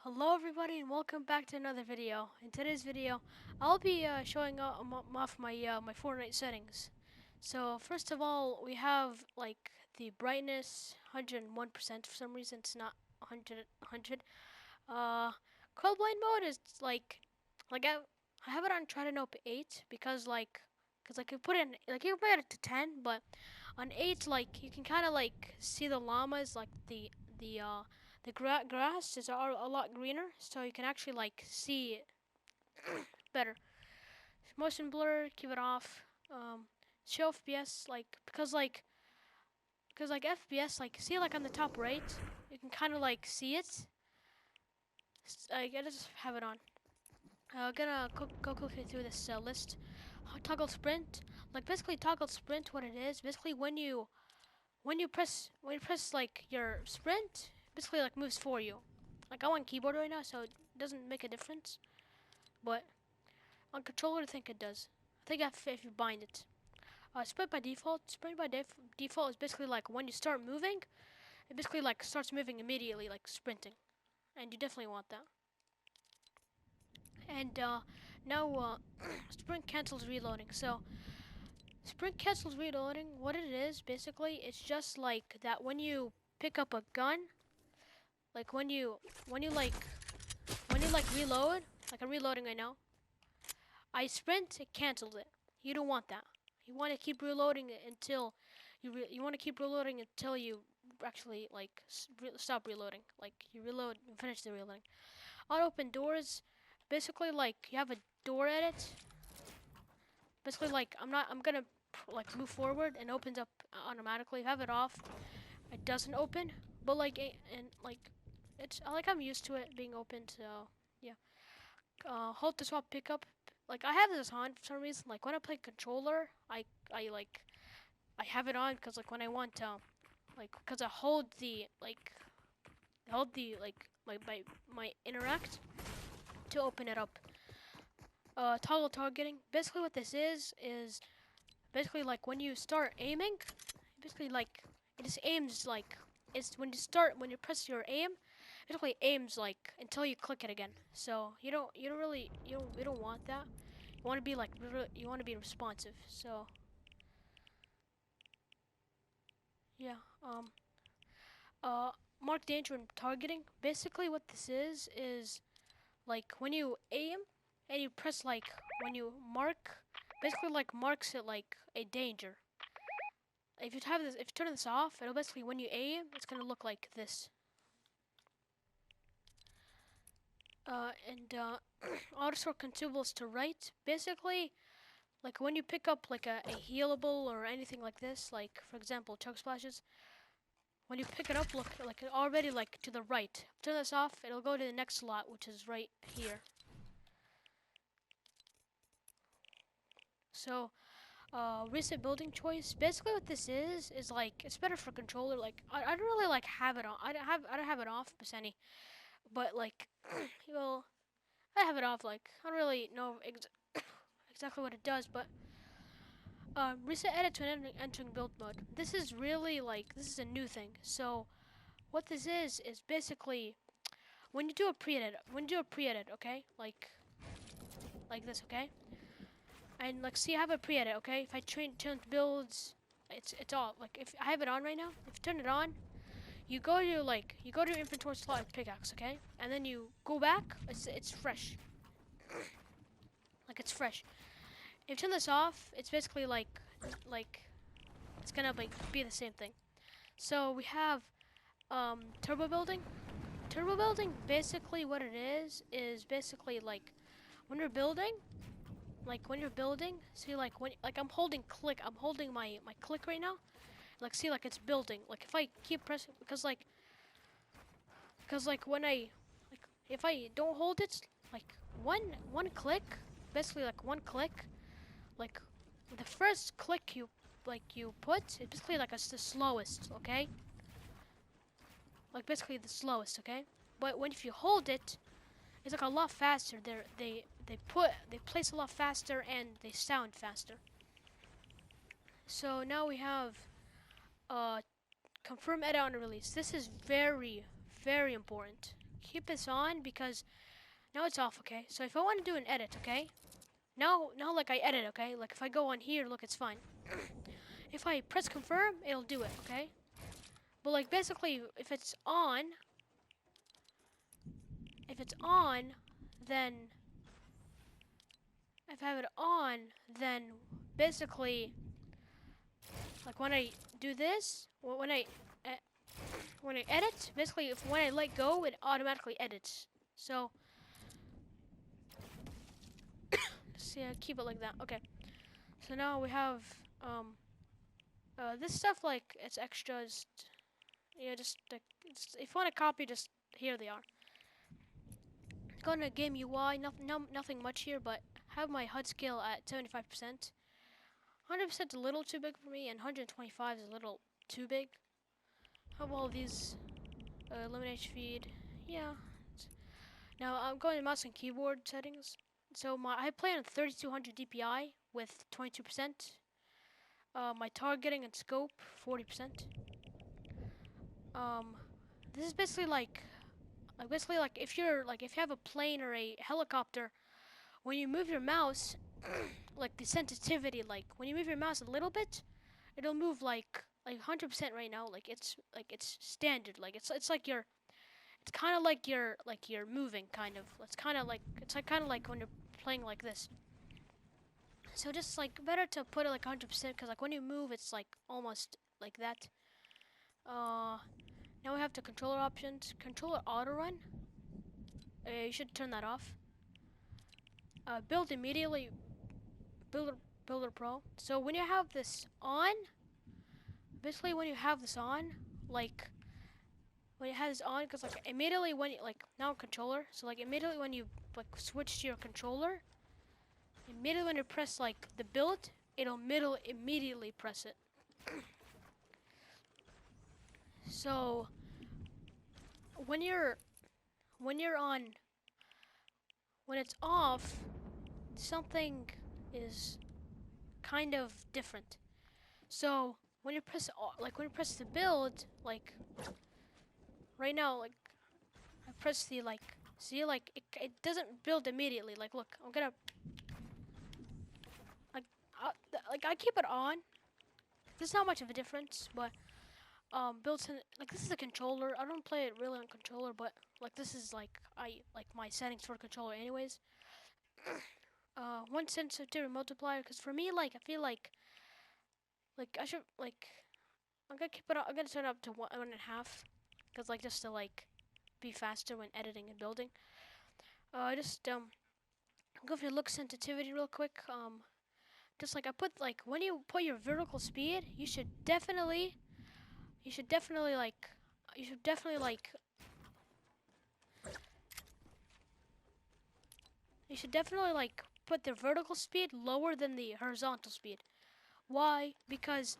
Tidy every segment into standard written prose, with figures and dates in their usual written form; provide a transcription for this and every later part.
Hello everybody and welcome back to another video. In today's video, I'll be showing off my Fortnite settings. So first of all, we have like the brightness 101% for some reason. It's not 100. Colorblind mode is I have it on try to nope 8 because you put it in, like you can put it to 10, but on 8 like you can kind of like see the llamas, like the uh grass is a lot greener, so you can actually like see it better. Motion blur, keep it off. Show FPS, because FPS, like see like on the top right, you can kind of like see it. I gotta just have it on. Gonna go quickly through this list. Toggle sprint, like basically toggle sprint. What it is, basically when you press like your sprint, basically like moves for you. Like I'm on keyboard right now, so it doesn't make a difference. But on controller, I think it does. I think if you bind it. Sprint by default is basically like when you start moving, it basically like starts moving immediately, like sprinting, and you definitely want that. And now sprint cancels reloading. So sprint cancels reloading. What it is basically, it's just like that when you pick up a gun, like when you reload, like I'm reloading right now. I sprint, it cancels it. You don't want that. You want to keep reloading it until you want to keep reloading until you actually like stop reloading. Like you reload, you finish the reloading. Auto open doors, basically like you have a door edit. Basically like I'm gonna like move forward and opens up automatically. If you have it off, it doesn't open. But like and like it's like I'm used to it being open. So yeah. Hold to swap pickup. Like I have this on for some reason. Like when I play controller, I have it on because like when I want to, like because I hold the like my interact to open it up. Toggle targeting. Basically what this is basically like when you start aiming, basically like it just aims like it's when you press your aim, it basically aims like until you click it again. So you don't want that. You want to be like you want to be responsive. So yeah. Uh mark danger and targeting. Basically what this is like when you aim and you press like when you mark, basically like marks it like a danger. If you turn this off, it'll basically when you aim, it's gonna look like this. And auto sort consumables to right. Basically, like when you pick up like a healable or anything like this, like for example chug splashes, when you pick it up, look like already like to the right. Turn this off, it'll go to the next slot, which is right here. So recent building choice. Basically, what this is like it's better for controller. Like I don't really like have it on. I don't have it off, Baseni. But like, well, I have it off. Like I don't really know exactly what it does, but reset edit to entering build mode. This is really like this is a new thing. So what this is basically when you do a pre-edit, okay, like this, okay, and like see I have a pre-edit, okay. If I turn builds, it's all like if I have it on right now. If you turn it on, you go to your inventory slot with pickaxe, okay, and then you go back. It's fresh, like it's fresh. If you turn this off, it's basically like it's gonna like be the same thing. So we have turbo building. Turbo building, basically what it is basically like when you're building, see like when like I'm holding my click right now. Like see like it's building. Like if I keep pressing because like when I like if I don't hold it like one click, basically like one click, like the first click you put, it's basically like it's the slowest, okay? Like basically the slowest, okay? But when if you hold it, it's like a lot faster. They place a lot faster and they sound faster. So now we have uh confirm edit on release. This is very important. keep this on because now it's off, okay? So if I want to do an edit, okay? Now like I edit, okay? Like if I go on here, look, it's fine. If I press confirm, it'll do it, okay? But like basically, if it's on, then if I have it on, then basically, like when I do this, uh, when I edit, basically, if when I let go, it automatically edits. So, let's see, I keep it like that. Okay. So now we have this stuff like it's extras. Yeah, just like if you want to copy, just here they are. Going to game UI, nothing much here, but have my HUD scale at 75%. 100% is a little too big for me, and 125 is a little too big. How about all these eliminate feed? Yeah. Now I'm going to mouse and keyboard settings. So I play on 3200 DPI with 22%. My targeting and scope 40%. Um, this is basically like if you have a plane or a helicopter, when you move your mouse, like the sensitivity, like when you move your mouse a little bit, it'll move like 100% right now. Like it's standard. Like it's like it's kind of like you're moving kind of. It's like kind of like when you're playing like this. So just like better to put it like 100% because like when you move, it's like almost like that. Uh, Now we have the controller options. Controller auto run. You should turn that off. Build immediately. Builder Pro. So when you have this on, basically when you have this on, like when it has on, because like immediately when you like now controller. So like immediately when you like switch to your controller, immediately when you press like the build, it'll immediately press it. So when you're when you're on when it's off, something is kind of different. So when you press when you press the build, like right now, like I press the like see like it doesn't build immediately. Like look, I'm gonna like like I keep it on. There's not much of a difference, but built in like this is a controller. I don't play it really on controller, but like this is like I like my settings for controller anyways. One sensitivity multiplier because for me like I feel like I should like I'm gonna keep it. I'm gonna turn it up to 1.5 because like just to like be faster when editing and building. Just go for your look sensitivity real quick. Just like I put like when you put your vertical speed, you should definitely like you should definitely like you should definitely like put the vertical speed lower than the horizontal speed. Why? Because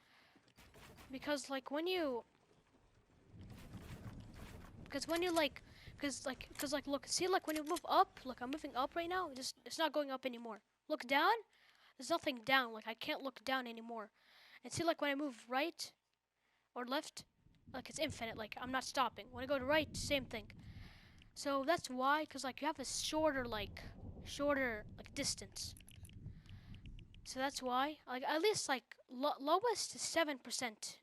when you like because like look see like when you move up, look I'm moving up right now. It's not going up anymore. Look down. There's nothing down. Like I can't look down anymore. And see like when I move right or left, like it's infinite. Like I'm not stopping. When I go to right, same thing. So that's why, because like you have a shorter like distance. So that's why, like at least like lowest is 7%.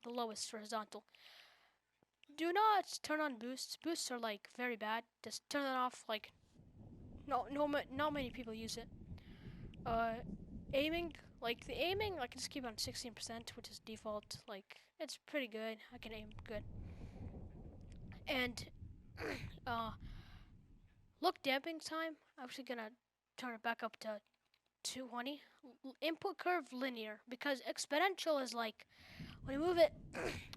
The lowest horizontal. Do not turn on boosts. Boosts are like very bad. Just turn it off. Like not many people use it. Uh, Aiming, like the aiming, I can just keep on 16%, which is default. Like it's pretty good. I can aim good. And uh, look damping time. I'm actually gonna turn it back up to 220. Input curve linear because exponential is like when you move it,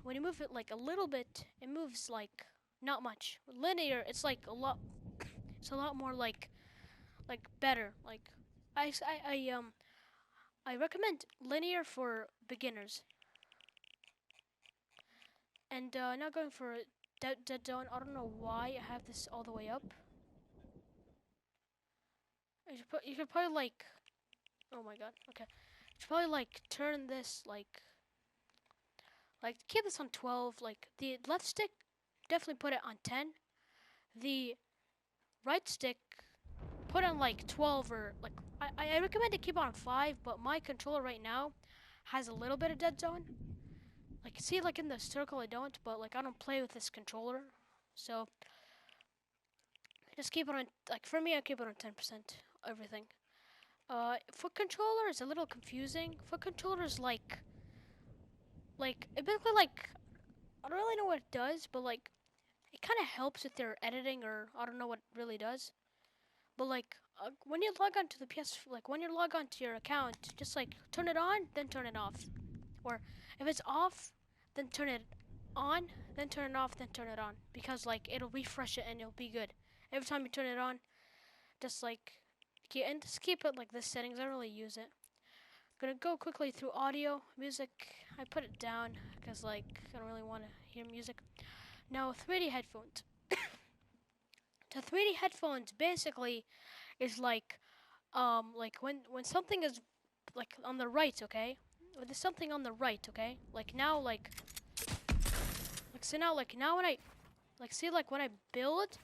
when you move it like a little bit, it moves like not much. Linear, it's like a lot. It's a lot more like better. Like I recommend linear for beginners. And now going for Dead Zone. I don't know why I have this all the way up. You should probably like. Oh my god. Okay. You should probably like turn this like keep this on 12. Like the left stick, definitely put it on 10. the right stick put on like 12 or like I recommend to keep on 5, but my controller right now has a little bit of dead zone. Like see like in the circle I don't, but like I don't play with this controller. So just keep it on like for me I keep it on 10% everything. Foot controller is a little confusing. Foot controller is like it basically like I don't really know what it does, but like it kind of helps with their editing or I don't know what it really does. But like when you log onto the PS, like when you log onto your account, just like turn it on, then turn it off. Or if it's off, then turn it on, then turn it off, then turn it on. Because like it'll refresh it and it'll be good. Every time you turn it on, just like and just keep it like this settings. I don't really use it. Gonna go quickly through audio, music. I put it down because like I don't really want to hear music. Now 3D headphones. The 3D headphones basically is like when something is like on the right, okay? When there's something on the right, okay? Like now like so now like now when I like see like when I build,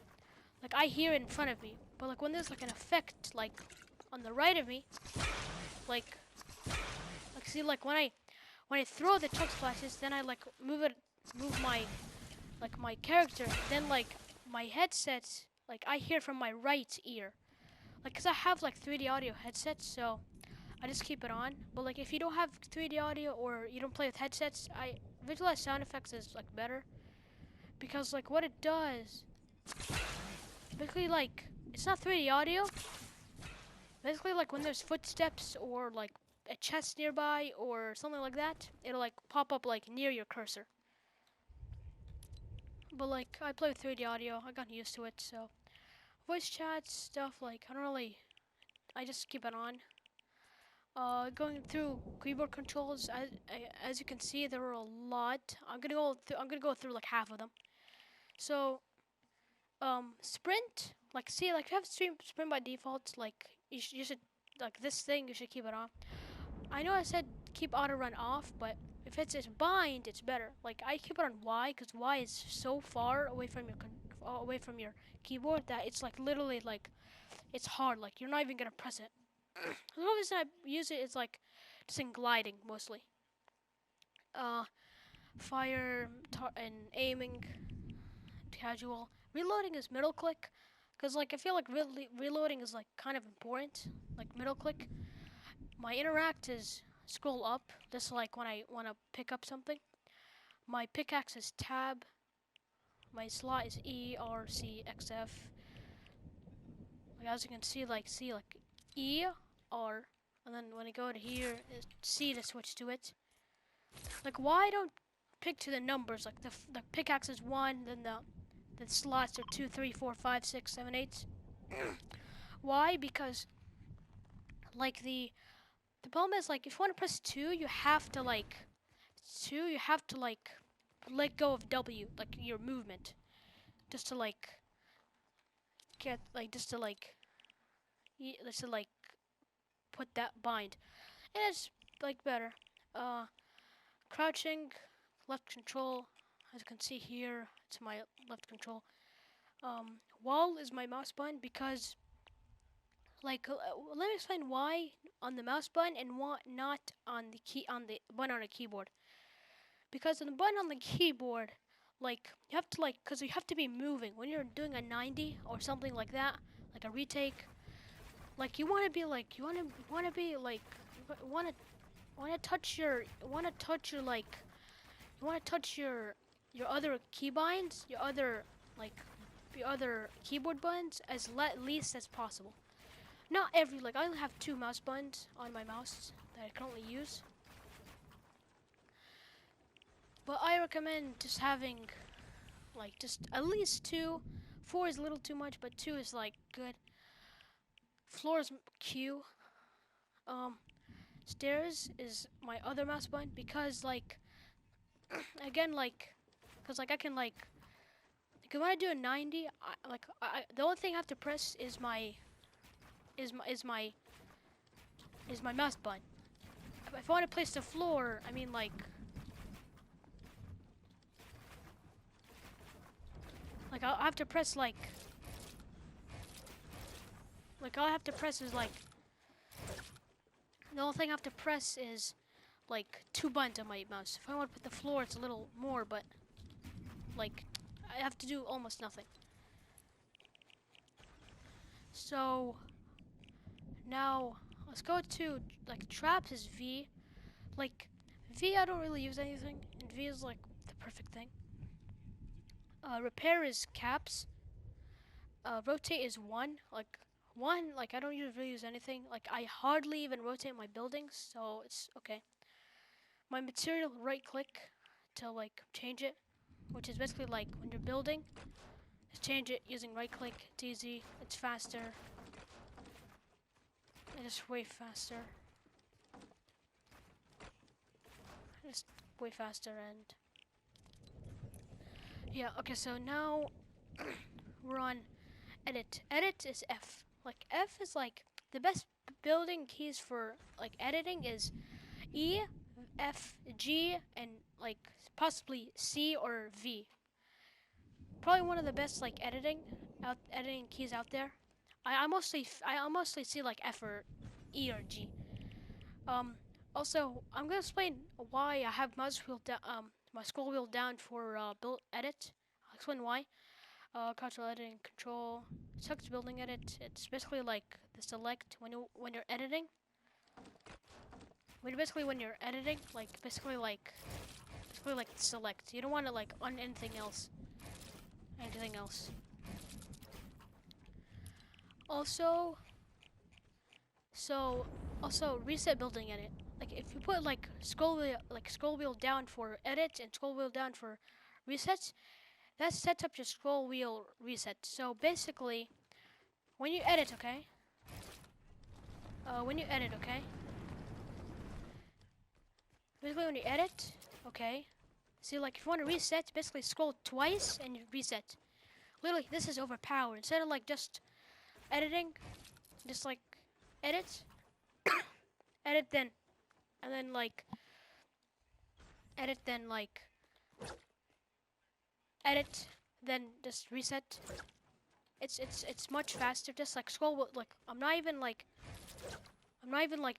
like I hear it in front of me. But like when there's like an effect like on the right of me, like see like when I throw the chug splashes, then I like move my character, then like my headset like I hear from my right ear. Like cuz I have like 3D audio headsets, so I just keep it on. But like if you don't have 3D audio or you don't play with headsets, I visualize sound effects is like better because like what it does, basically like it's not 3D audio. Basically like when there's footsteps or like a chest nearby or something like that, it'll like pop up like near your cursor. But like I play with 3D audio, I got used to it. So voice chat stuff like I don't really, I just keep it on. Going through keyboard controls, as you can see, there are a lot. I'm gonna go through like half of them. So, sprint, like see, like you have sprint by default. Like you should like this thing. You should keep it on. I know I said keep auto run off, but if it's bind, it's better. Like I keep it on Y because Y is so far away from your keyboard that it's like literally like it's hard. Like you're not even gonna press it. The only reason I use it is like just in gliding mostly. Uh, fire and aiming, casual. Reloading is middle click, cause like I feel like reloading is like kind of important. Like middle click. My interact is scroll up, just like when I want to pick up something. My pickaxe is tab. My slot is E R C X F. Like as you can see, like E R, and then when I go to here, it's C to switch to it. Like why don't pick to the numbers? Like the pickaxe is 1, then the slots are 2, 3, 4, 5, 6, 7, 8. Why? Because like the problem is like if you want to press 2, you have to like let go of W, like your movement, just to like get like just to like put that bind. And it's like better. Uh, crouching, left control. As you can see here, it's my left control. Wall is my mouse button because, like, let me explain why on the mouse button and what not on the button on the keyboard. Because on the button on the keyboard, like you have to cause you have to be moving when you're doing a 90 or something like that, like a retake. Like you want to be like want to touch your your other keybinds, like your other keyboard buttons as least as possible. Not every I only have 2 mouse buttons on my mouse that I currently use. But I recommend just having just at least 2. 4 is a little too much, but 2 is like good. Floor is Q. Stairs is my other mouse button because again because I can when I do a 90, the only thing I have to press is my mouse button. If I want to place the floor, I mean I have to press all I have to press is like the only thing I have to press is like 2 buttons on my mouse. If I want to put the floor, it's a little more, but like I have to do almost nothing. So now let's go to like traps is V. Like V, I don't really use anything, and V is like the perfect thing. Repair is caps. Rotate is one. Like one, like I don't really use anything. Like I hardly even rotate my buildings, so it's okay. My material, right click to like change it, which is basically like when you're building, just change it using right click. It's easy, it's faster, it's way faster. Just way faster and yeah, okay, so now we're on edit. Edit is F. Like F is like the best building keys for like editing is E, F, G, and like possibly C or V. Probably one of the best like editing keys out there. I mostly see like F or E or G. Um, Also, I'm gonna explain why I have my scroll wheel down for build edit. I'll explain why. Control editing control. Select building edit. It's basically like the select when you're editing. When you're editing, like basically like select. You don't want to like on anything else. Anything else. Also, so also reset building edit. Like if you put like scroll wheel down for edit and scroll wheel down for resets, that sets up your scroll wheel reset. So basically, when you edit, okay. When you edit, okay. Basically, when you edit, okay. See, like if you want to reset, basically scroll twice and you reset. Literally, this is overpowered. Instead of like just editing, just like edit, edit then, and then like edit then like edit then just reset. It's much faster. Just like scroll like I'm not even like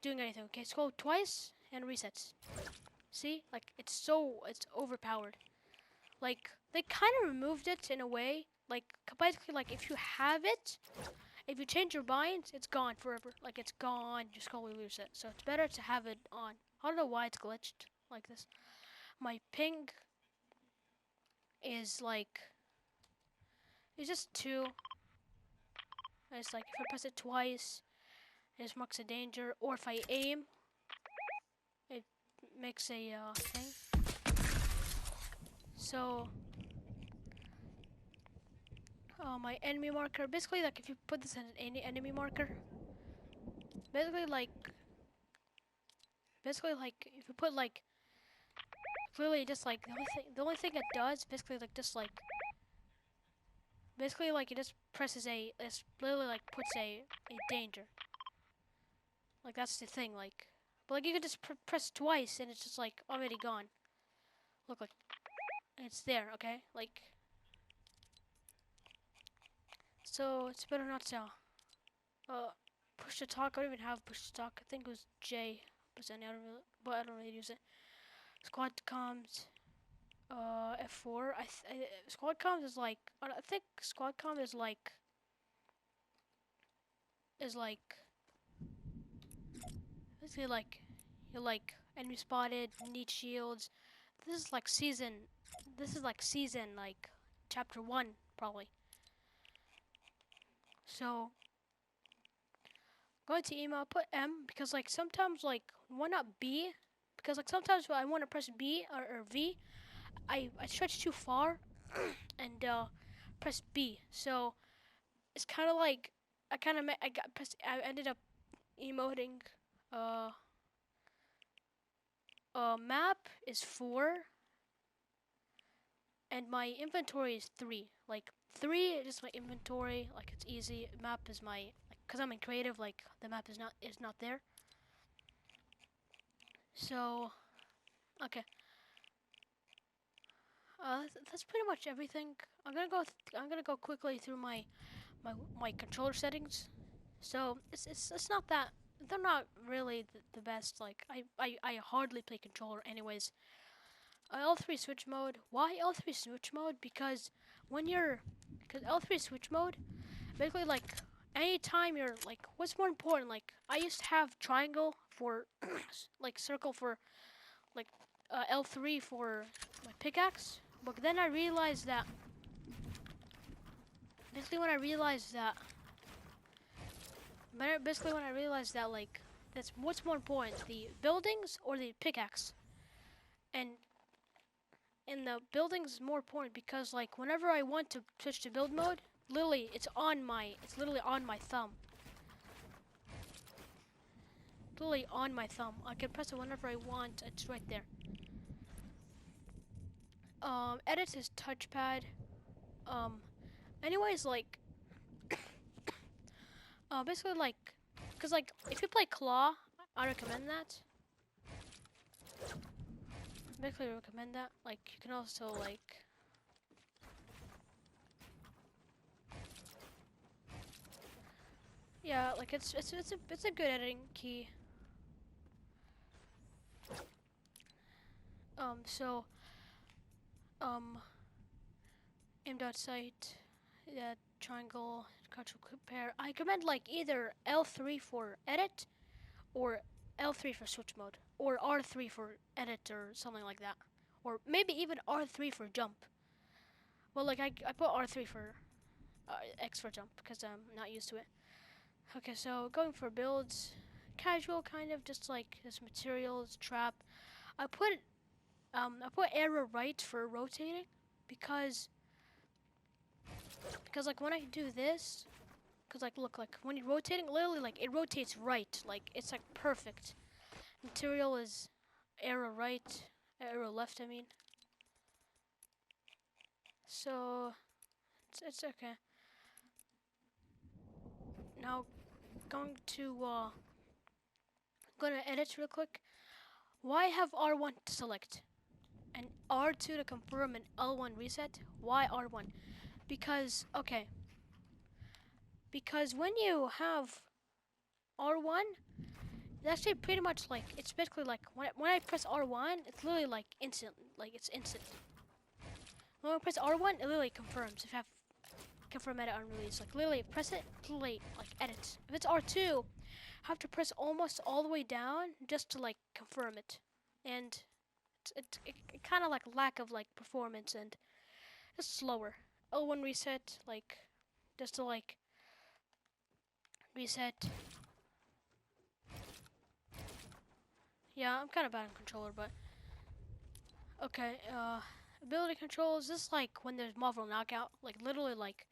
doing anything. Okay, scroll twice and resets. See, like it's overpowered. Like they kind of removed it in a way. Like basically, like if you have it, if you change your binds, it's gone forever. Like it's gone. Your scroll will reset. So it's better to have it on. I don't know why it's glitched like this. My ping is like it's just 2. It's like if I press it twice, it just marks a danger. Or if I aim, it makes a thing. So my enemy marker, basically like if you put this in any enemy marker, basically like if you put like clearly just like the only thing it does basically like just like basically like it just presses it's literally like puts a danger. Like that's the thing, like but like you can just press twice and it's just like already gone. Look, like it's there, okay? Like so it's better not to push to talk. I don't even have push to talk. I think it was J, but I don't really use it. Squad comms, F4. Squad comms is like I think squad comm is like basically like you're like enemy spotted, need shields. This is like season. This is like season like chapter 1 probably. So going to email, put M because like sometimes like why not B? Because like sometimes when I want to press B or V, I stretch too far and press B. So it's kind of like I ended up emoting. Uh, Map is 4, and my inventory is 3. Like 3 is just my inventory. Like it's easy. Map is my cause I'm in creative. Like the map is not there. So okay. That's pretty much everything. I'm gonna go quickly through my controller settings. So it's not that they're not really the best. Like I hardly play controller anyways. L3 switch mode. Why L3 switch mode? Because L3 switch mode basically like anytime you're like what's more important? Like I used to have triangle for like circle for like L3 for my pickaxe, but then I realized that basically when I realized that basically when I realized that like that's what's more important, the buildings or the pickaxe, and the buildings is more important because like whenever I want to switch to build mode, literally it's literally on my thumb. Literally on my thumb. I can press it whenever I want. It's right there. Edit is touchpad. Um, anyways, like, basically like, cause like if you play claw, I recommend that. Basically recommend that. Like you can also like. Yeah, like it's a good editing key. So um aim dot sight, yeah, triangle, control compare. I recommend like either L3 for edit or L3 for switch mode or R3 for edit or something like that, or maybe even R3 for jump. Well, like I put R3 for X for jump because I'm not used to it. Okay, so going for builds, casual kind of just like this materials trap. I put I put arrow right for rotating because like when I do this, because like look like when you're rotating, literally like it rotates right, like it's like perfect. Material is arrow right, arrow left. I mean, so it's okay. Now going to gonna edit real quick. Why have R1 to select and R2 to confirm and L1 reset? Why R1? Because okay, because when you have R1, it's actually pretty much like it's basically like when I press R1, it's literally like instant, like it's instant. When I press R1, it literally confirms if I have confirm edit on release. Like literally press it, literally like edit. If it's R2, I have to press almost all the way down just to like confirm it, and it kind of like lack of like performance and it's slower. L1 reset, like just to like reset. Yeah, I'm kind of bad on controller, but okay. Ability controls. This is like when there's Marvel Knockout, like literally like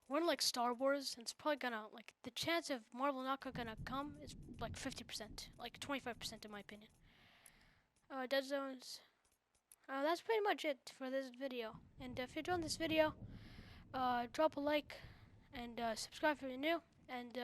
we're like Star Wars, and it's probably gonna like the chance of Marvel Knockout gonna come is like 50%, like 25% in my opinion. Dead zones. That's pretty much it for this video. And if you enjoyed this video, drop a like and subscribe if you're new. And